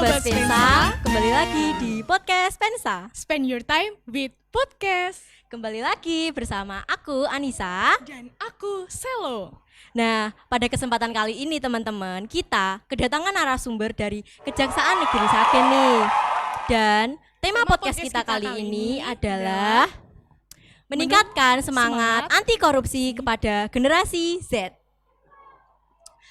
Sobat Spensa, kembali lagi di podcast Spensa. Spend your time with podcast. Kembali lagi bersama aku Anissa Dan aku Selo. Nah, pada kesempatan kali ini teman-teman, kita kedatangan narasumber dari Kejaksaan Negeri Sragen nih. Dan tema podcast kita kali ini adalah meningkatkan semangat anti korupsi kepada generasi Z.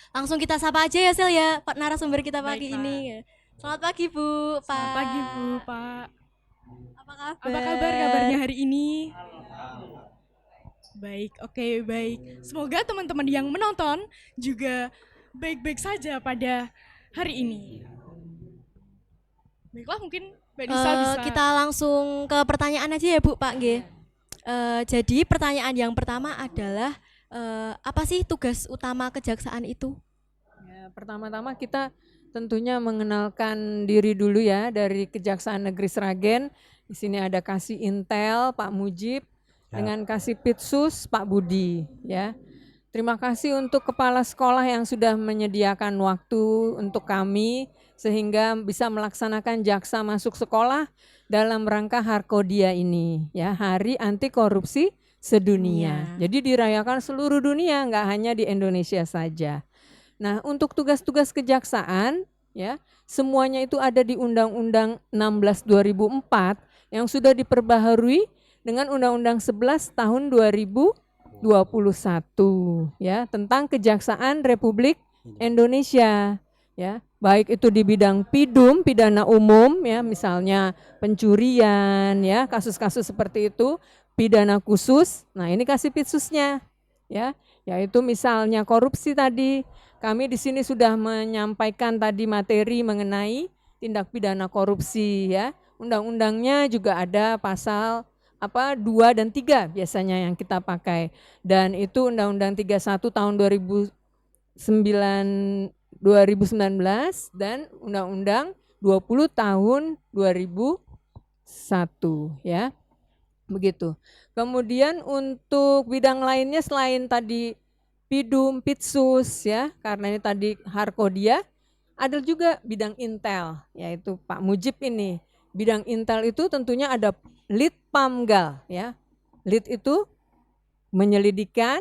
Langsung kita sapa aja ya Sel ya, Pak narasumber kita pagi ini. Selamat pagi Bu, Pak. Selamat pagi Bu, Pak. Apa kabar? Apa kabarnya hari ini? Baik, oke, baik. Semoga teman-teman yang menonton juga baik-baik saja pada hari ini. Baiklah, mungkin Mbak Nisa bisa. Kita langsung ke pertanyaan aja ya Bu, Pak G. Jadi pertanyaan yang pertama adalah apa sih tugas utama kejaksaan itu? Ya, pertama-tama kita tentunya mengenalkan diri dulu ya dari Kejaksaan Negeri Sragen. Di sini ada Kasih Intel Pak Mujib dengan Kasih Pitsus Pak Budi ya. Terima kasih untuk kepala sekolah yang sudah menyediakan waktu untuk kami sehingga bisa melaksanakan jaksa masuk sekolah dalam rangka Harkodia ini ya, Hari Anti Korupsi Sedunia. Jadi dirayakan seluruh dunia, nggak hanya di Indonesia saja. Nah, untuk tugas-tugas kejaksaan ya, semuanya itu ada di Undang-Undang 16 2004 yang sudah diperbaharui dengan Undang-Undang 11 tahun 2021 ya, tentang Kejaksaan Republik Indonesia ya, baik itu di bidang PIDUM, pidana umum ya, misalnya pencurian ya, kasus-kasus seperti itu, pidana khusus. Nah, ini Kasih Pitsusnya ya, yaitu misalnya korupsi tadi. Kami di sini sudah menyampaikan tadi materi mengenai tindak pidana korupsi ya. Undang-undangnya juga ada pasal 2 dan 3 biasanya yang kita pakai. Dan itu Undang-Undang 31 tahun 2019 dan Undang-Undang 20 tahun 2001 ya. Begitu. Kemudian untuk bidang lainnya selain tadi PIDUM, Pitsus ya, karena ini tadi Harkodia, ada juga bidang Intel, yaitu Pak Mujib ini. Bidang Intel itu tentunya ada Lead Pamgal ya. Lead itu menyelidikan,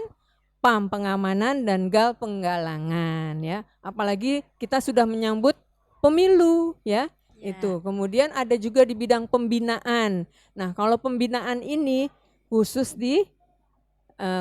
Pam pengamanan dan Gal penggalangan ya. Apalagi kita sudah menyambut pemilu ya. Itu. Kemudian ada juga di bidang pembinaan. Nah, kalau pembinaan ini khusus di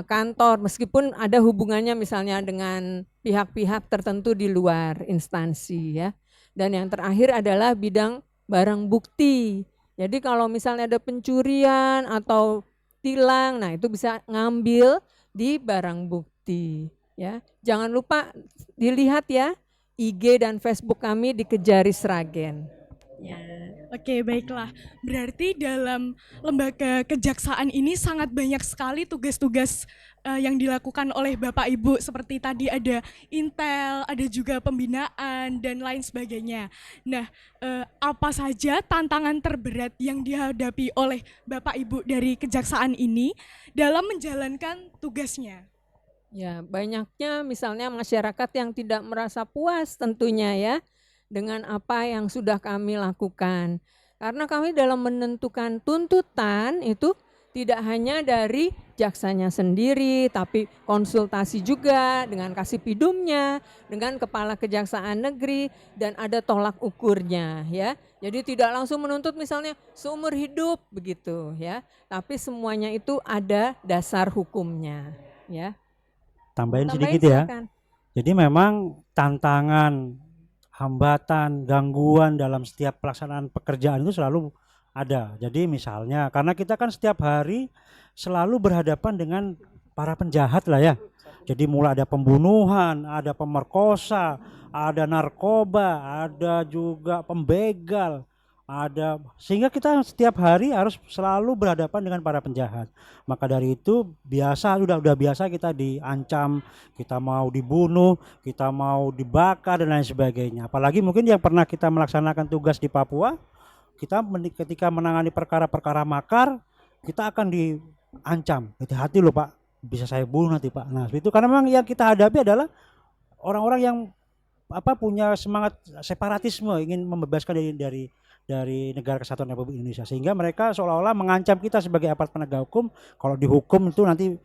kantor, meskipun ada hubungannya misalnya dengan pihak-pihak tertentu di luar instansi ya. Dan yang terakhir adalah bidang barang bukti. Jadi kalau misalnya ada pencurian atau tilang, nah itu bisa ngambil di barang bukti ya. Jangan lupa dilihat ya IG dan Facebook kami di Kejari Sragen. Ya. Oke, baiklah. Berarti dalam lembaga kejaksaan ini sangat banyak sekali tugas-tugas yang dilakukan oleh Bapak Ibu, seperti tadi ada Intel, ada juga pembinaan dan lain sebagainya. Nah, apa saja tantangan terberat yang dihadapi oleh Bapak Ibu dari kejaksaan ini dalam menjalankan tugasnya? Ya, banyaknya misalnya masyarakat yang tidak merasa puas tentunya ya dengan apa yang sudah kami lakukan. Karena kami dalam menentukan tuntutan itu tidak hanya dari jaksanya sendiri, tapi konsultasi juga dengan Kasih Pidumnya, dengan Kepala Kejaksaan Negeri, dan ada tolak ukurnya ya. Jadi tidak langsung menuntut misalnya seumur hidup begitu ya, tapi semuanya itu ada dasar hukumnya ya. Tambahin sedikit ya. Silakan. Jadi memang tantangan, hambatan, gangguan dalam setiap pelaksanaan pekerjaan itu selalu ada. Jadi misalnya karena kita kan setiap hari selalu berhadapan dengan para penjahat lah ya. Jadi mulai ada pembunuhan, ada pemerkosa, ada narkoba, ada juga pembegal, ada, sehingga kita setiap hari harus selalu berhadapan dengan para penjahat. Maka dari itu udah biasa kita diancam, kita mau dibunuh, kita mau dibakar dan lain sebagainya. Apalagi mungkin yang pernah kita melaksanakan tugas di Papua, kita ketika menangani perkara-perkara makar, kita akan diancam. Hati-hati loh Pak, bisa saya bunuh nanti Pak. Nah itu karena memang yang kita hadapi adalah orang-orang yang punya semangat separatisme, ingin membebaskan dari negara kesatuan Republik Indonesia, sehingga mereka seolah-olah mengancam kita sebagai aparat penegak hukum. Kalau dihukum itu nanti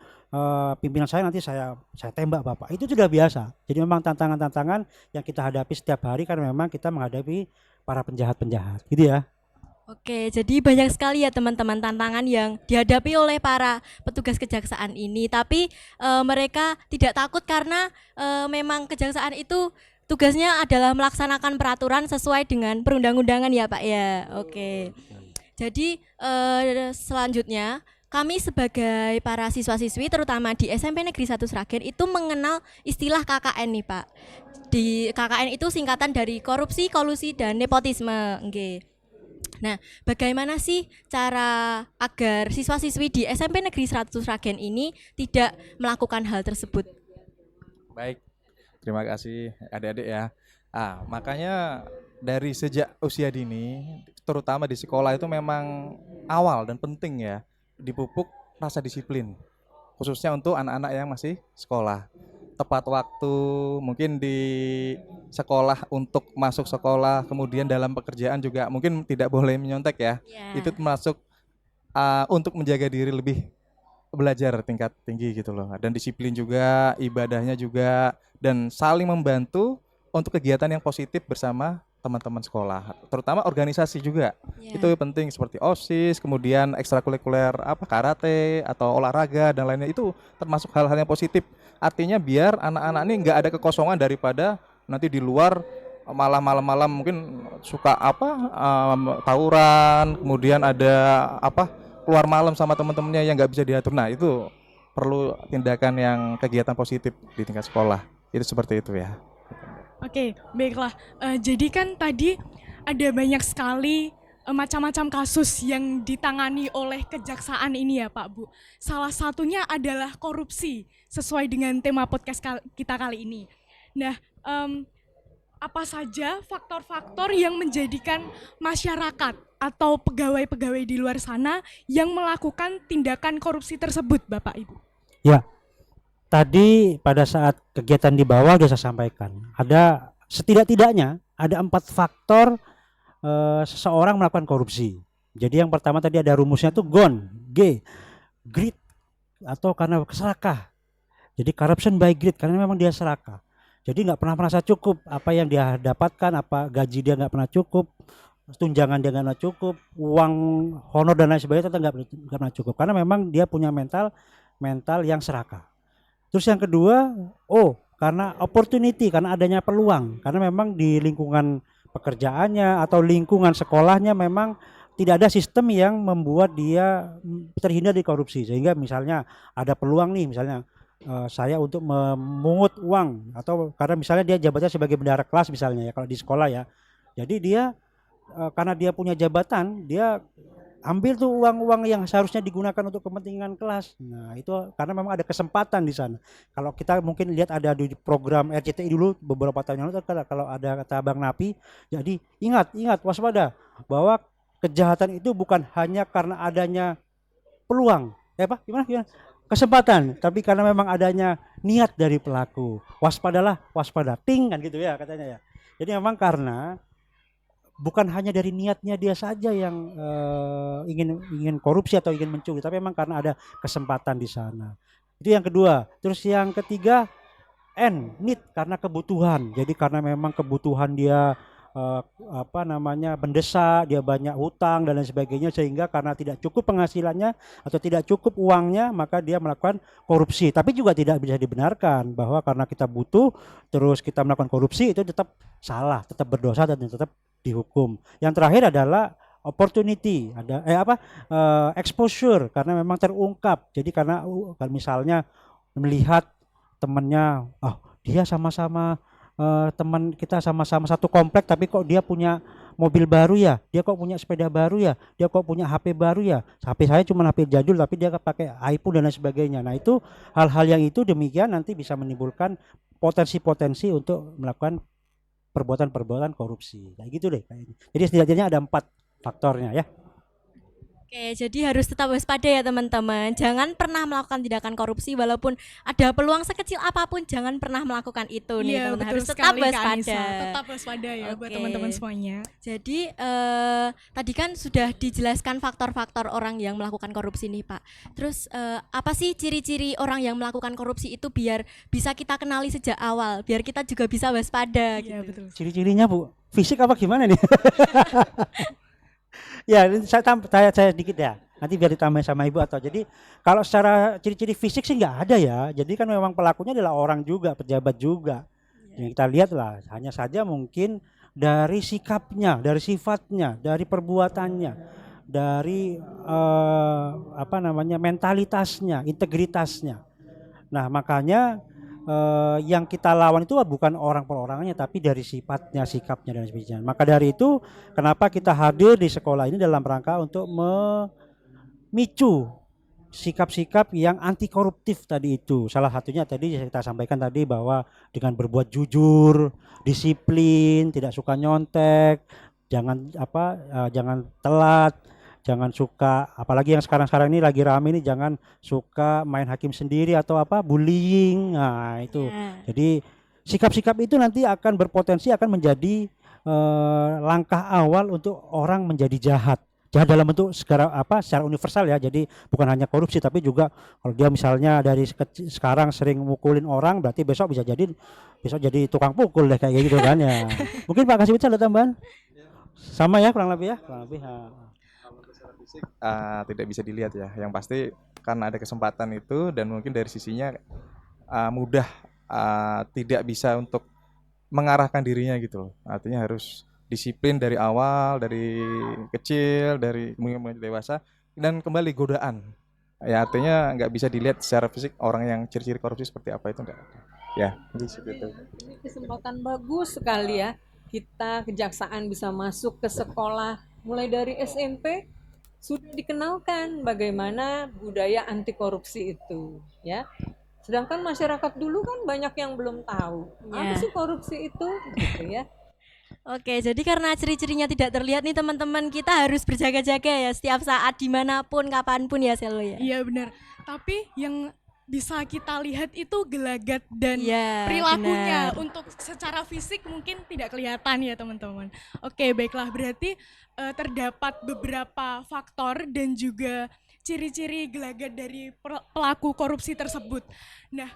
pimpinan saya nanti saya tembak Bapak. Itu sudah biasa. Jadi memang tantangan-tantangan yang kita hadapi setiap hari karena memang kita menghadapi para penjahat-penjahat, gitu ya. Oke, jadi banyak sekali ya teman-teman tantangan yang dihadapi oleh para petugas kejaksaan ini. Tapi mereka tidak takut karena memang kejaksaan itu tugasnya adalah melaksanakan peraturan sesuai dengan perundang-undangan ya Pak ya. Oke. Jadi selanjutnya kami sebagai para siswa-siswi terutama di SMP Negeri 1 Sragen itu mengenal istilah KKN nih Pak. Di KKN itu singkatan dari korupsi, kolusi, dan nepotisme. Oke. Nah, bagaimana sih cara agar siswa-siswi di SMP Negeri 100 Sragen ini tidak melakukan hal tersebut? Baik, terima kasih adik-adik ya. Makanya dari sejak usia dini, terutama di sekolah itu memang awal dan penting ya, dipupuk rasa disiplin, khususnya untuk anak-anak yang masih sekolah. Tepat waktu mungkin di sekolah untuk masuk sekolah, kemudian dalam pekerjaan juga mungkin tidak boleh menyontek ya. Itu termasuk untuk menjaga diri lebih belajar tingkat tinggi gitu loh. Dan disiplin juga, ibadahnya juga, dan saling membantu untuk kegiatan yang positif bersama teman-teman sekolah, terutama organisasi juga. Itu penting seperti OSIS, kemudian ekstrakurikuler karate atau olahraga dan lainnya, itu termasuk hal-hal yang positif. Artinya biar anak-anak ini nggak ada kekosongan daripada nanti di luar malah malam-malam mungkin suka tawuran, kemudian ada keluar malam sama teman-temannya yang nggak bisa diatur. Nah, itu perlu tindakan yang kegiatan positif di tingkat sekolah. Itu seperti itu ya. Oke, baiklah. Jadi kan tadi ada banyak sekali macam-macam kasus yang ditangani oleh kejaksaan ini ya Pak Bu. Salah satunya adalah korupsi, sesuai dengan tema podcast kita kali ini. Nah, apa saja faktor-faktor yang menjadikan masyarakat atau pegawai-pegawai di luar sana yang melakukan tindakan korupsi tersebut, Bapak Ibu? Ya, tadi pada saat kegiatan di bawah sudah saya sampaikan, ada setidak-tidaknya ada 4 faktor seseorang melakukan korupsi. Jadi yang pertama tadi ada rumusnya tuh GON, greed, atau karena serakah. Jadi corruption by greed, karena memang dia serakah. Jadi nggak pernah merasa cukup, apa yang dia dapatkan, apa gaji dia nggak pernah cukup, tunjangan dia nggak pernah cukup, uang honor dan lain sebagainya tetap nggak pernah cukup, karena memang dia punya mental yang serakah. Terus yang kedua, karena opportunity, karena adanya peluang, karena memang di lingkungan pekerjaannya atau lingkungan sekolahnya memang tidak ada sistem yang membuat dia terhindar dari korupsi, sehingga misalnya ada peluang nih, misalnya saya untuk memungut uang, atau karena misalnya dia jabatannya sebagai bendahara kelas misalnya ya kalau di sekolah ya, jadi dia karena dia punya jabatan, dia ambil tuh uang-uang yang seharusnya digunakan untuk kepentingan kelas. Nah itu karena memang ada kesempatan di sana. Kalau kita mungkin lihat ada di program RCTI dulu beberapa tahun yang lalu, kalau ada kata Bang Napi, jadi ingat waspada bahwa kejahatan itu bukan hanya karena adanya peluang, gimana? Kesempatan, tapi karena memang adanya niat dari pelaku. Waspada, kan gitu ya katanya ya. Jadi memang karena bukan hanya dari niatnya dia saja yang ingin korupsi atau ingin mencuri, tapi memang karena ada kesempatan di sana. Itu yang kedua. Terus yang ketiga, need, karena kebutuhan. Jadi karena memang kebutuhan dia mendesak, dia banyak hutang dan lain sebagainya, sehingga karena tidak cukup penghasilannya atau tidak cukup uangnya, maka dia melakukan korupsi. Tapi juga tidak bisa dibenarkan bahwa karena kita butuh terus kita melakukan korupsi, itu tetap salah, tetap berdosa dan tetap dihukum. Yang terakhir adalah opportunity, ada exposure, karena memang terungkap. Jadi karena misalnya melihat temannya, dia sama-sama teman kita sama-sama satu komplek, tapi kok dia punya mobil baru ya, dia kok punya sepeda baru ya, dia kok punya HP baru ya, HP saya cuma HP jadul tapi dia pakai iPhone dan lain sebagainya. Nah itu hal-hal yang itu demikian nanti bisa menimbulkan potensi-potensi untuk melakukan perbuatan-perbuatan korupsi. Kayak gitu deh kayaknya. Jadi setidaknya ada 4 faktornya ya. Oke, jadi harus tetap waspada ya teman-teman. Jangan pernah melakukan tindakan korupsi walaupun ada peluang sekecil apapun, jangan pernah melakukan itu nih Iya, teman-teman. betul Harus tetap sekali, Kak waspada. Anissa. Tetap waspada ya buat Oke. teman-teman semuanya. Jadi tadi kan sudah dijelaskan faktor-faktor orang yang melakukan korupsi nih Pak. Terus apa sih ciri-ciri orang yang melakukan korupsi itu biar bisa kita kenali sejak awal, biar kita juga bisa waspada Iya, gitu. betul. Ciri-cirinya Bu, fisik apa gimana nih? Ya, ini saya sedikit ya. Nanti biar ditambahin sama Ibu atau jadi kalau secara ciri-ciri fisik sih nggak ada ya. Jadi kan memang pelakunya adalah orang juga, pejabat juga. Yang kita lihat lah, hanya saja mungkin dari sikapnya, dari sifatnya, dari perbuatannya, dari mentalitasnya, integritasnya. Nah, makanya yang kita lawan itu bukan orang per orangnya tapi dari sifatnya, sikapnya dan sebagainya. Maka dari itu kenapa kita hadir di sekolah ini dalam rangka untuk memicu sikap-sikap yang anti koruptif tadi itu. Salah satunya tadi kita sampaikan tadi bahwa dengan berbuat jujur, disiplin, tidak suka nyontek, jangan telat, jangan suka, apalagi yang sekarang-sekarang ini lagi rame ini, jangan suka main hakim sendiri atau bullying. Nah, itu. Ya. Jadi sikap-sikap itu nanti akan berpotensi akan menjadi langkah awal untuk orang menjadi jahat. Jahat dalam bentuk secara universal ya. Jadi bukan hanya korupsi tapi juga kalau dia misalnya dari sekarang sering mukulin orang, berarti besok jadi tukang pukul deh kayak gitu kan ya. Mungkin Pak Kasih ada tambahan? Sama ya kurang lebih ya. Fisik tidak bisa dilihat ya. Yang pasti karena ada kesempatan itu dan mungkin dari sisinya mudah tidak bisa untuk mengarahkan dirinya gitu. Artinya harus disiplin dari awal, dari kecil, dari mulai dewasa dan kembali godaan. Ya artinya nggak bisa dilihat secara fisik orang yang ciri-ciri korupsi seperti apa itu enggak. Ya, seperti itu. Ini kesempatan bagus sekali ya. Kita kejaksaan bisa masuk ke sekolah mulai dari SMP sudah dikenalkan bagaimana budaya anti korupsi itu ya. Sedangkan masyarakat dulu kan banyak yang belum tahu apa sih korupsi itu gitu ya. Oke, jadi karena ciri-cirinya tidak terlihat nih teman-teman, kita harus berjaga-jaga ya setiap saat dimanapun, kapanpun ya Selo ya. Iya benar. Tapi yang bisa kita lihat itu gelagat dan Iya, perilakunya. benar. Untuk secara fisik mungkin tidak kelihatan ya teman-teman. Oke, baiklah, berarti terdapat beberapa faktor dan juga ciri-ciri gelagat dari pelaku korupsi tersebut. Nah,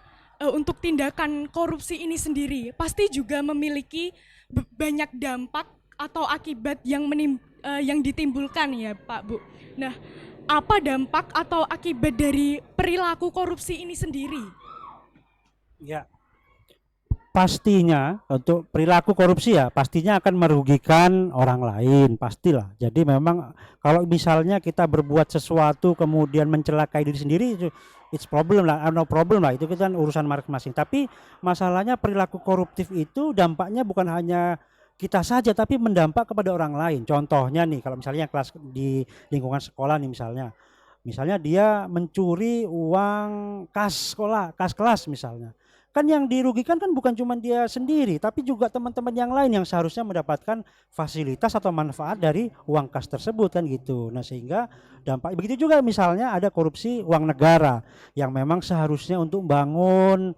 untuk tindakan korupsi ini sendiri pasti juga memiliki banyak dampak atau akibat yang ditimbulkan ya Pak Bu. Nah, apa dampak atau akibat dari perilaku korupsi ini sendiri? Ya, pastinya untuk perilaku korupsi ya pastinya akan merugikan orang lain, pastilah. Jadi memang kalau misalnya kita berbuat sesuatu kemudian mencelakai diri sendiri, it's problem lah, no problem lah, itu kan urusan masing-masing. Tapi masalahnya perilaku koruptif itu dampaknya bukan hanya kita saja tapi mendampak kepada orang lain. Contohnya nih kalau misalnya kelas di lingkungan sekolah nih misalnya dia mencuri uang kas sekolah, kas kelas misalnya. Kan yang dirugikan kan bukan cuma dia sendiri tapi juga teman-teman yang lain yang seharusnya mendapatkan fasilitas atau manfaat dari uang kas tersebut kan gitu. Nah, sehingga dampak begitu juga misalnya ada korupsi uang negara yang memang seharusnya untuk bangun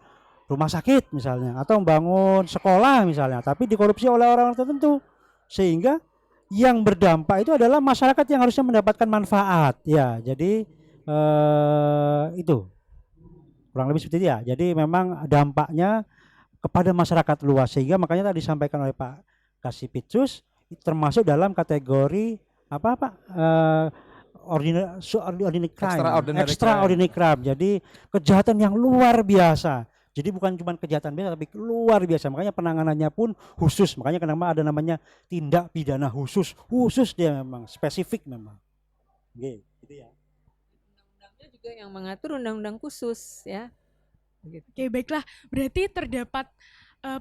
rumah sakit misalnya atau membangun sekolah misalnya tapi dikorupsi oleh orang-orang tertentu sehingga yang berdampak itu adalah masyarakat yang harusnya mendapatkan manfaat ya. Jadi itu kurang lebih seperti itu ya. Jadi memang dampaknya kepada masyarakat luas sehingga makanya tadi disampaikan oleh Pak Kasipitsus termasuk dalam kategori apa Pak ordinary crime, extraordinary crime. Jadi kejahatan yang luar biasa. Jadi bukan cuma kejahatan biasa tapi luar biasa. Makanya penanganannya pun khusus. Makanya kenapa ada namanya tindak pidana khusus. Khusus dia memang spesifik memang. Oke, gitu ya. Undang-undangnya juga yang mengatur undang-undang khusus ya. Gitu. Oke, baiklah. Berarti terdapat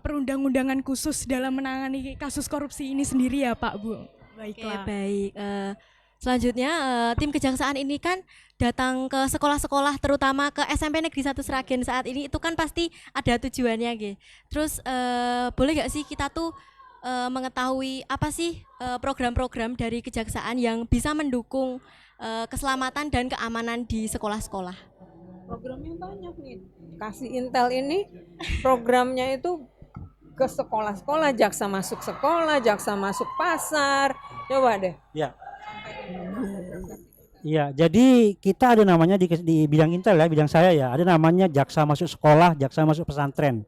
perundang-undangan khusus dalam menangani kasus korupsi ini sendiri ya Pak Bu. Baiklah. Oke, baik. Selanjutnya tim kejaksaan ini kan datang ke sekolah-sekolah terutama ke SMP Negeri 1 Sragen saat ini itu kan pasti ada tujuannya gitu. Terus boleh gak sih kita tuh mengetahui apa sih program-program dari kejaksaan yang bisa mendukung keselamatan dan keamanan di sekolah-sekolah. Programnya banyak nih. Kasih Intel ini programnya itu ke sekolah-sekolah, jaksa masuk sekolah, jaksa masuk pasar. Coba deh. Ya. Iya, jadi kita ada namanya di bidang Intel ya, bidang saya ya, ada namanya jaksa masuk sekolah, jaksa masuk pesantren.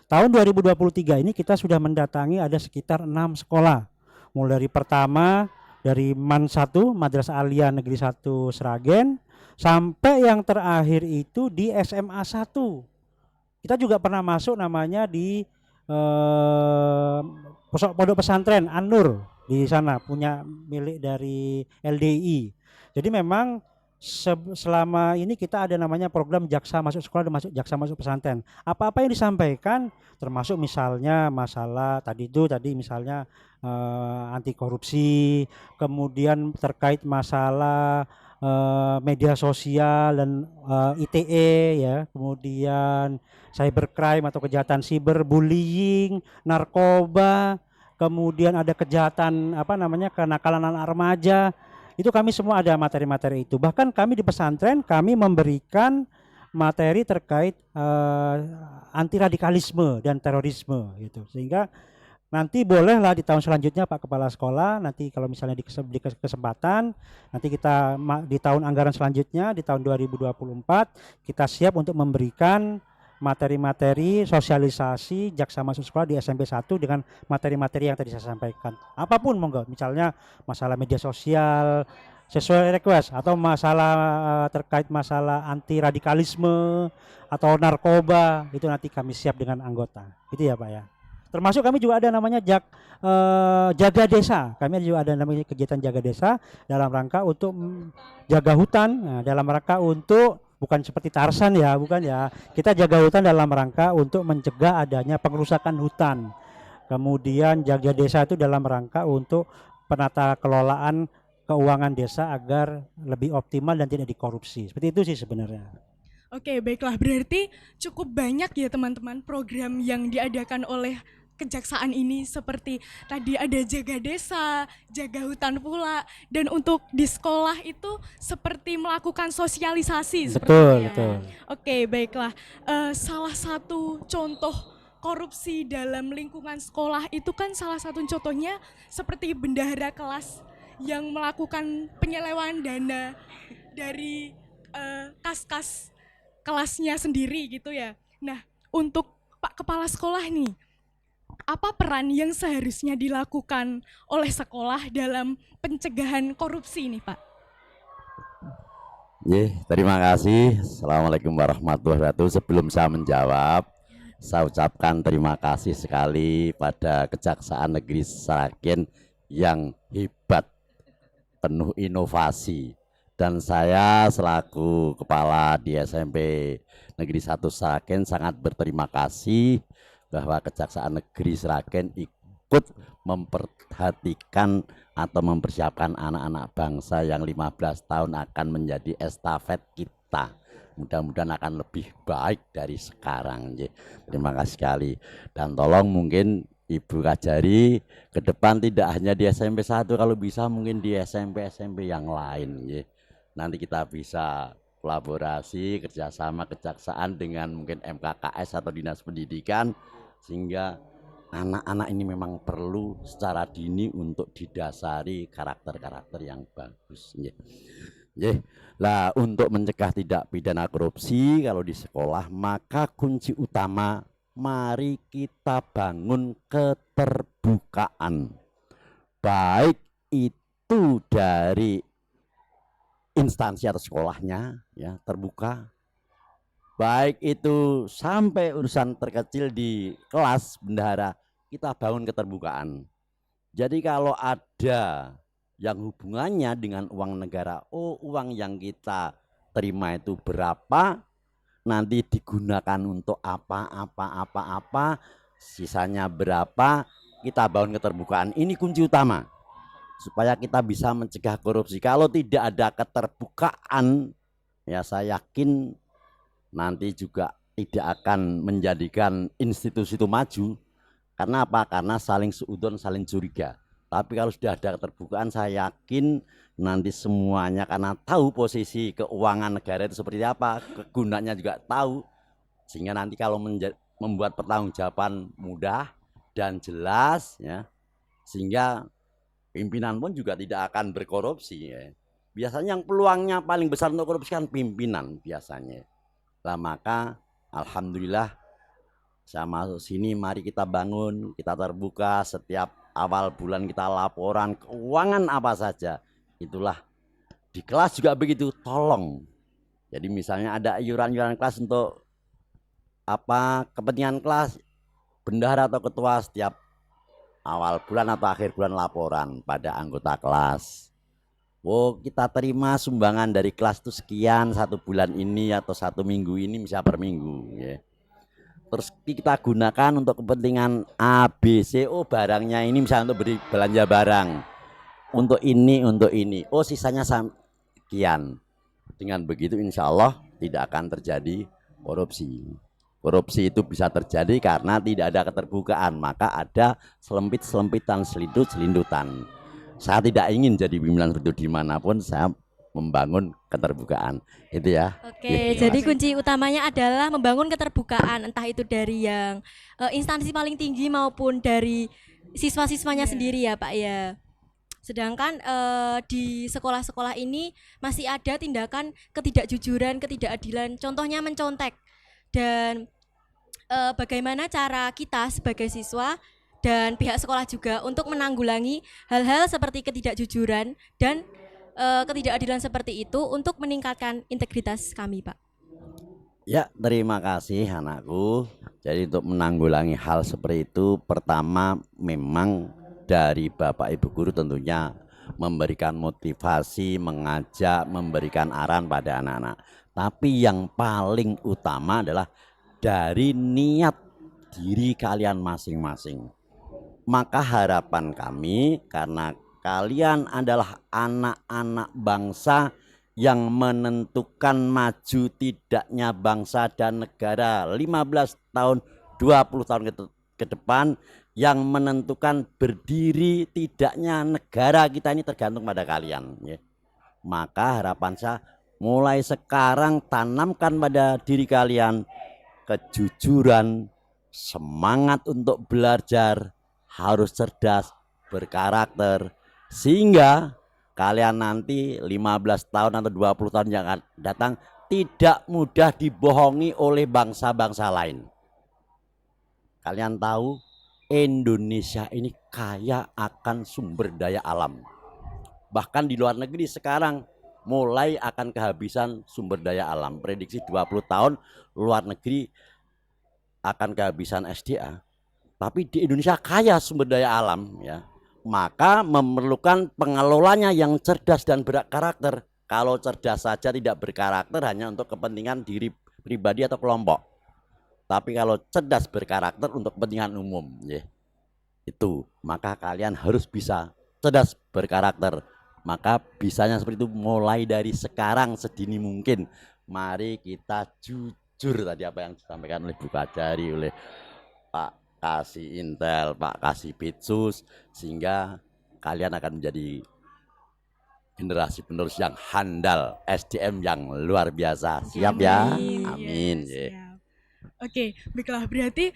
Tahun 2023 ini kita sudah mendatangi ada sekitar 6 sekolah. Mulai dari pertama dari MAN 1, Madrasah Aliyah Negeri 1 Sragen, sampai yang terakhir itu di SMA 1. Kita juga pernah masuk namanya di pondok pesantren An-Nur di sana, punya milik dari LDI. Jadi memang selama ini kita ada namanya program jaksa masuk sekolah dan jaksa masuk pesantren. Apa-apa yang disampaikan termasuk misalnya masalah tadi misalnya anti korupsi, kemudian terkait masalah media sosial dan ITE ya, kemudian cybercrime atau kejahatan siber, bullying, narkoba, kemudian ada kejahatan kenakalan anak remaja. Itu kami semua ada materi-materi itu. Bahkan kami di pesantren kami memberikan materi terkait anti radikalisme dan terorisme gitu. Sehingga nanti bolehlah di tahun selanjutnya Pak Kepala Sekolah, nanti kalau misalnya di kesempatan, nanti kita di tahun anggaran selanjutnya di tahun 2024 kita siap untuk memberikan materi-materi sosialisasi jaksa masuk sekolah di SMP 1 dengan materi-materi yang tadi saya sampaikan. Apapun monggo, misalnya masalah media sosial sesuai request atau masalah terkait masalah anti radikalisme atau narkoba, itu nanti kami siap dengan anggota. Itu ya Pak ya. Termasuk kami juga ada namanya jaga desa. Kami juga ada namanya kegiatan jaga desa dalam rangka untuk jaga hutan, dalam rangka untuk bukan seperti Tarsan ya, bukan ya. Kita jaga hutan dalam rangka untuk mencegah adanya pengerusakan hutan. Kemudian jaga desa itu dalam rangka untuk penata kelolaan keuangan desa agar lebih optimal dan tidak dikorupsi. Seperti itu sih sebenarnya. Oke, baiklah. Berarti cukup banyak ya teman-teman program yang diadakan oleh kejaksaan ini, seperti tadi ada jaga desa, jaga hutan pula, dan untuk di sekolah itu seperti melakukan sosialisasi. Betul, sepertinya. betul. Oke, baiklah. Salah satu contoh korupsi dalam lingkungan sekolah itu kan salah satu contohnya seperti bendahara kelas yang melakukan penyelewengan dana dari kas-kas kelasnya sendiri gitu ya. Nah, untuk Pak Kepala Sekolah nih, apa peran yang seharusnya dilakukan oleh sekolah dalam pencegahan korupsi nih Pak? Terima kasih. Assalamualaikum warahmatullahi wabarakatuh. Sebelum saya menjawab, saya ucapkan terima kasih sekali pada Kejaksaan Negeri Sragen yang hebat, penuh inovasi. Dan saya selaku kepala di SMP Negeri 1 Sragen sangat berterima kasih bahwa Kejaksaan Negeri Sragen ikut memperhatikan atau mempersiapkan anak-anak bangsa yang 15 tahun akan menjadi estafet kita. Mudah-mudahan akan lebih baik dari sekarang. Terima kasih sekali. Dan tolong mungkin Ibu Kajari ke depan tidak hanya di SMP 1, kalau bisa mungkin di SMP-SMP yang lain. Nanti kita bisa kolaborasi kerjasama kejaksaan dengan mungkin MKKS atau Dinas Pendidikan, sehingga anak-anak ini memang perlu secara dini untuk didasari karakter-karakter yang bagus. Lah, untuk mencegah tidak pidana korupsi kalau di sekolah, maka kunci utama mari kita bangun keterbukaan, baik itu dari instansi atau sekolahnya ya terbuka, baik itu sampai urusan terkecil di kelas bendahara, kita bangun keterbukaan. Jadi kalau ada yang hubungannya dengan uang negara, uang yang kita terima itu berapa, nanti digunakan untuk apa, sisanya berapa, kita bangun keterbukaan. Ini kunci utama supaya kita bisa mencegah korupsi. Kalau tidak ada keterbukaan, ya saya yakin nanti juga tidak akan menjadikan institusi itu maju. Karena apa? Karena saling suudon, saling curiga. Tapi kalau sudah ada keterbukaan, saya yakin nanti semuanya karena tahu posisi keuangan negara itu seperti apa, kegunaannya juga tahu, sehingga nanti kalau membuat pertanggungjawaban mudah dan jelas ya, sehingga pimpinan pun juga tidak akan berkorupsi ya. Biasanya yang peluangnya paling besar untuk korupsi kan pimpinan biasanya. Lah maka alhamdulillah saya masuk sini, mari kita bangun, kita terbuka setiap awal bulan, kita laporan keuangan apa saja. Itulah di kelas juga begitu, tolong. Jadi misalnya ada iuran-iuran kelas untuk apa kepentingan kelas, bendahara atau ketua setiap awal bulan atau akhir bulan laporan pada anggota kelas. Oh, kita terima sumbangan dari kelas itu sekian 1 bulan ini atau 1 minggu ini, bisa per minggu ya. Terus kita gunakan untuk kepentingan A, B, C, O, barangnya ini misalnya untuk beri belanja barang, untuk ini, oh sisanya sekian. Dengan begitu insya Allah tidak akan terjadi korupsi. Korupsi itu bisa terjadi karena tidak ada keterbukaan, maka ada selempit-selempitan, selindut-selindutan. Saya tidak ingin jadi pimpinan seperti itu dimanapun, saya membangun keterbukaan itu ya. Oke, jadi kunci utamanya adalah membangun keterbukaan, entah itu dari yang instansi paling tinggi maupun dari siswa-siswanya sendiri ya Pak ya. Sedangkan di sekolah-sekolah ini masih ada tindakan ketidakjujuran, ketidakadilan, contohnya mencontek. Dan bagaimana cara kita sebagai siswa dan pihak sekolah juga untuk menanggulangi hal-hal seperti ketidakjujuran dan ketidakadilan seperti itu untuk meningkatkan integritas kami, Pak. Ya, terima kasih anakku. Jadi untuk menanggulangi hal seperti itu, pertama memang dari Bapak Ibu guru tentunya memberikan motivasi, mengajak, memberikan arahan pada anak-anak. Tapi yang paling utama adalah dari niat diri kalian masing-masing. Maka harapan kami, karena kalian adalah anak-anak bangsa yang menentukan maju tidaknya bangsa dan negara 15 tahun, 20 tahun ke depan, yang menentukan berdiri tidaknya negara kita ini tergantung pada kalian ya. Maka harapan saya mulai sekarang tanamkan pada diri kalian kejujuran, semangat untuk belajar, harus cerdas, berkarakter, sehingga kalian nanti 15 tahun atau 20 tahun yang akan datang tidak mudah dibohongi oleh bangsa-bangsa lain. Kalian tahu Indonesia ini kaya akan sumber daya alam. Bahkan di luar negeri sekarang mulai akan kehabisan sumber daya alam. Prediksi 20 tahun luar negeri akan kehabisan SDA. Tapi di Indonesia kaya sumber daya alam ya. Maka memerlukan pengelolanya yang cerdas dan berkarakter. Kalau cerdas saja tidak berkarakter hanya untuk kepentingan diri pribadi atau kelompok. Tapi kalau cerdas berkarakter untuk kepentingan umum ya. Itu, maka kalian harus bisa cerdas berkarakter. Maka bisanya seperti itu mulai dari sekarang sedini mungkin. Mari kita jujur tadi apa yang disampaikan oleh Bu Kajari, oleh Pak Kasih Intel, Pak Kasih Pitsus, sehingga kalian akan menjadi generasi penerus yang handal, SDM yang luar biasa. Siap ya? Amin. Ya, siap. Oke, baiklah, berarti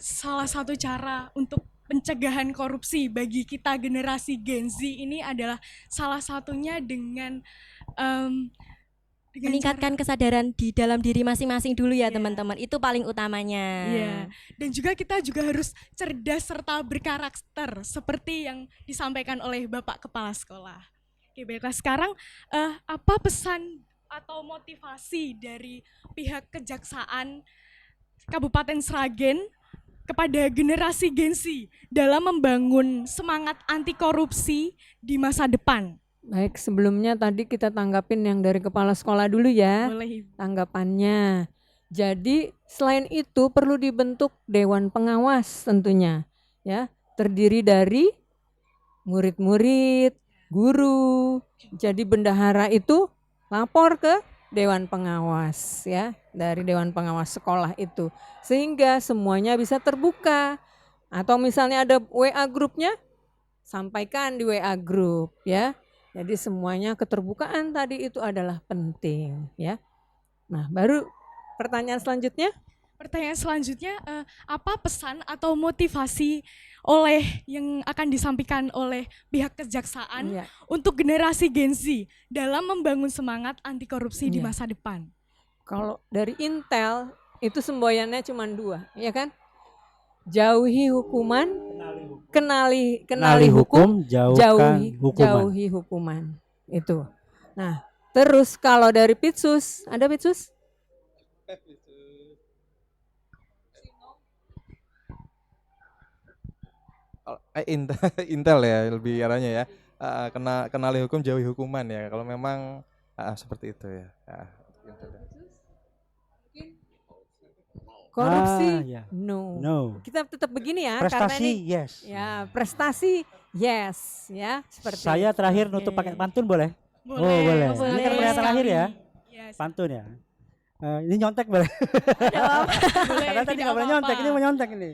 salah satu cara untuk pencegahan korupsi bagi kita generasi Gen Z ini adalah salah satunya dengan meningkatkan kesadaran di dalam diri masing-masing dulu ya teman-teman, itu paling utamanya. Iya, dan juga kita juga harus cerdas serta berkarakter seperti yang disampaikan oleh Bapak Kepala Sekolah. Oke, baiklah, sekarang apa pesan atau motivasi dari pihak Kejaksaan Kabupaten Sragen kepada generasi Gen Z dalam membangun semangat anti korupsi di masa depan? Baik, sebelumnya tadi kita tanggapin yang dari kepala sekolah dulu ya. Boleh, Ibu. Tanggapannya. Jadi selain itu perlu dibentuk dewan pengawas tentunya ya, terdiri dari murid-murid, guru. Jadi bendahara itu lapor ke dewan pengawas ya, dari dewan pengawas sekolah itu, sehingga semuanya bisa terbuka. Atau misalnya ada WA grupnya, sampaikan di WA group ya. Jadi semuanya keterbukaan tadi itu adalah penting ya. Nah, baru pertanyaan selanjutnya. Pertanyaan selanjutnya, apa pesan atau motivasi yang akan disampaikan oleh pihak kejaksaan Iya. untuk generasi Gen Z dalam membangun semangat anti korupsi di Iya. masa depan? Kalau dari Intel itu semboyannya cuma 2, ya kan? Jauhi hukuman, kenali hukum, jauhi hukuman. jauhi hukuman. Itu. Nah, terus kalau dari Pitsus, ada Pitsus? Intel, Intel ya lebih arahnya ya. Kenali hukum, jauhi hukuman ya. Kalau memang seperti itu ya. Intel ya. Korupsi? Ya. No. No. Kita tetap begini ya, karena Prestasi, ini yes. ya prestasi, yes, ya seperti. Saya terakhir nutup pakai pantun boleh? Boleh. Oh, boleh. Oh, boleh. Ini kan pernyataan terakhir ya, Yes. pantun ya. Ini nyontek boleh? Boleh, Karena tadi tidak nggak boleh apa-apa. nyontek, ini mau nyontek ini.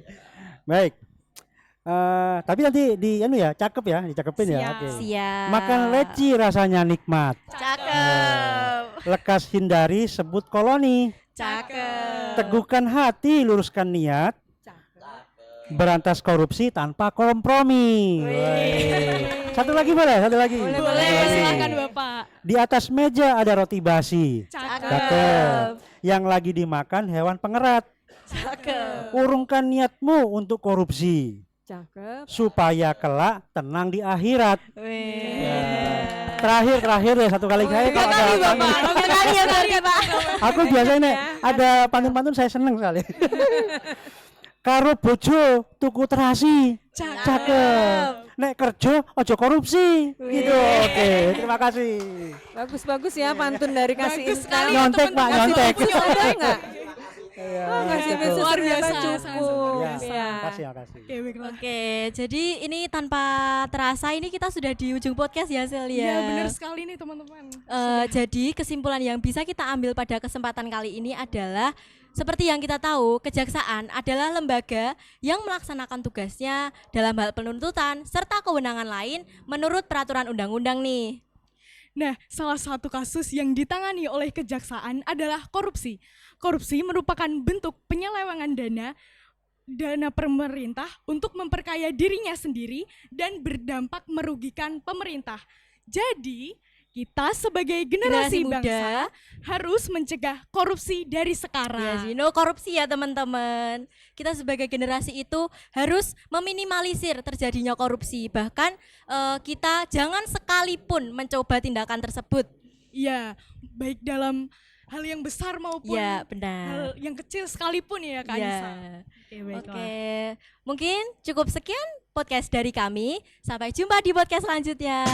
Baik. Tapi nanti cakep ya, dicakepin ya. Siap. Oke. Siap. Makan leci rasanya nikmat. Cakep. Lekas hindari sebut koloni. Cakep. Teguhkan hati, luruskan niat. Berantas korupsi tanpa kompromi. Wih. Satu lagi boleh? Satu lagi. Boleh, Boleh, Satu lagi. silakan Bapak. Di atas meja ada roti basi. Cakep. Yang lagi dimakan hewan pengerat. Cakep. Urungkan niatmu untuk korupsi. Cakep. Supaya kelak tenang di akhirat. Wih. Terakhir ya satu kali saya kalau ada Tiga kali ya berarti Pak. aku biasanya nih ada pantun-pantun saya seneng sekali. Karo bojo tuku terasi. Cakep. Nek kerja ojo korupsi. Gitu. Oke, terima kasih. Bagus-bagus ya pantun dari kasih Bagus sekali Intel. ya, Nyontek, Pak, teman-teman. nyontek. Punya ada enggak? Iya, Oh, kasih gitu. Pitsus Luar ternyata biasa, cukup. sangat Ya, Ya. makasih, makasih. Oke, baiklah. Oke, jadi ini tanpa terasa ini kita sudah di ujung podcast ya Celia. Iya, benar sekali nih teman-teman. Jadi kesimpulan yang bisa kita ambil pada kesempatan kali ini adalah seperti yang kita tahu, kejaksaan adalah lembaga yang melaksanakan tugasnya dalam hal penuntutan serta kewenangan lain menurut peraturan undang-undang nih. Nah, salah satu kasus yang ditangani oleh kejaksaan adalah korupsi. Korupsi merupakan bentuk penyelewengan dana pemerintah untuk memperkaya dirinya sendiri dan berdampak merugikan pemerintah. Jadi, kita sebagai generasi Generasi muda. bangsa harus mencegah korupsi dari Ya, sekarang. no korupsi ya teman-teman. Kita sebagai generasi itu harus meminimalisir terjadinya korupsi. Bahkan kita jangan sekalipun mencoba tindakan tersebut. Iya, baik dalam hal yang besar maupun Ya, hal benar. yang kecil sekalipun ya Kak Ya. Anissa. Oke, baiklah. Oke, mungkin cukup sekian podcast dari kami. Sampai jumpa di podcast selanjutnya.